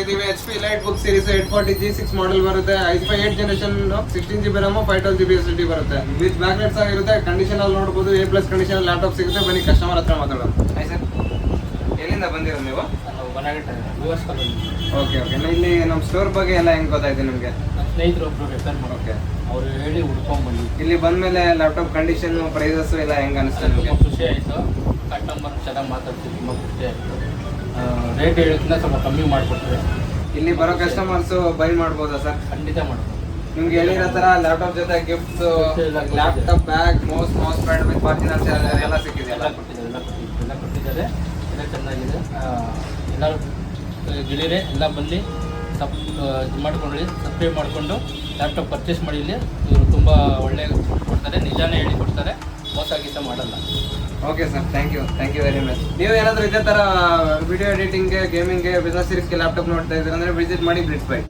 ಕೊಟ್ಟಿದ್ದೀವಿ. HP Elite Book Series 840 G6 model ಬರುತ್ತೆ. i5 8 generation 16GB RAM 512GB SSD ಬರುತ್ತೆ. With magnets ಆಗಿರುತ್ತೆ. Condition ಅಲ್ಲಿ ನೋಡಬಹುದು. A+ ಕಂಡೀಷನ್ ಲ್ಯಾಪ್ಟಾಪ್ ಸಿಗುತ್ತೆ. ಬನ್ನಿ ಕಸ್ಟಮರ್ ಹತ್ರ ಮಾತಾಡೋಣ. ಹಾಯ್ ಸರ್, ಎಲ್ಲಿಂದ ಬಂದಿರೋ ನೀವು? Okay okay. ಇಲ್ಲಿ ನಮ್ಮ ಸ್ಟೋರ್ ಬಗ್ಗೆ ಎಲ್ಲ ಹೆಂಗ್ ಗೊತ್ತಾಯ್ತು ನಿಮಗೆ? ಸ್ನೇಹಿತರು ಒಬ್ರು ರೆಫರ್ ಮಾಡೋಕೆ ಅವರು ಹೇಳಿ ಹುಡ್ಕೊಂಡ್ ಬಂದ್ವಿ. ಇಲ್ಲಿ ಬಂದ್ಮೇಲೆ ಲ್ಯಾಪ್ಟಾಪ್ ಕಂಡೀಷನ್ ಪ್ರೈಸಸ್ ಎಲ್ಲ ಹೆಂಗ್ ಅನಿಸ್ತು ನಿಮಗೆ? ಖುಷಿ ಆಯಿತು. ಕಸ್ಟಮರ್ ಚೆನ್ನಾಗಿ ಮಾತಾಡ್ತೀವಿ, ತುಂಬ ಖುಷಿ ಆಯಿತು. ರೇಟ್ ಹೇಳೋದಕ್ಕಿಂತ ಸ್ವಲ್ಪ ಕಮ್ಮಿ ಮಾಡಿಕೊಟ್ರೆ ಇಲ್ಲಿ ಬರೋ ಕಸ್ಟಮರ್ಸ್ ಬೈ ಮಾಡ್ಬೋದಾ ಸರ್? ಖಂಡಿತ ಮಾಡ್ಬೋದು. ನಿಮ್ಗೆ ಹೇಳಿರೋ ಥರ ಲ್ಯಾಪ್ಟಾಪ್ ಜೊತೆ gifts, laptop bag, mouse pad with ಪಾರ್ಟಿನಲ್ ಚಾರ್ಜರ್ ಎಲ್ಲ ಸಿಕ್ಕಿದೆಯಲ್ಲ? ಎಲ್ಲ ಕೊಟ್ಟಿದ್ದಾರೆ. ಎಲ್ಲ ಚೆನ್ನಾಗಿದೆ. ಎಲ್ಲರೂ ಗೆಳೆಯರೆ ಎಲ್ಲ ಬಂದು ಇದು ಮಾಡ್ಕೊಂಡು ಸಬ್ಸ್ಕ್ರೈಬ್ ಮಾಡಿಕೊಂಡು ಲ್ಯಾಪ್ಟಾಪ್ ಪರ್ಚೇಸ್ ಮಾಡಿ. ಇಲ್ಲಿ ಇವರು ತುಂಬ ಒಳ್ಳೆ ಕೊಡ್ತಾರೆ, ನಿಜಾನೇ ಹೇಳಿ ಕೊಡ್ತಾರೆ, ಮೋಸ ಗೀಸ ಮಾಡಲ್ಲ. Okay sir, thank you very much. ನೀವು ಏನಾದರೂ ಇದೇ ಥರ ವಿಡಿಯೋ ಎಡಿಟಿಂಗ್ಗೆ, ಗೇಮಿಂಗ್ಗೆ, ಬಿಸ್ನೆಸ್ ಸೀರೀಸ್ಗೆ ಲ್ಯಾಪ್ಟಾಪ್ ನೋಡ್ತಾ ಇದ್ದೀರಾ ಅಂದರೆ ವಿಸಿಟ್ ಮಾಡಿ ಬ್ಲಿಟ್ಸ್ ಬೈ.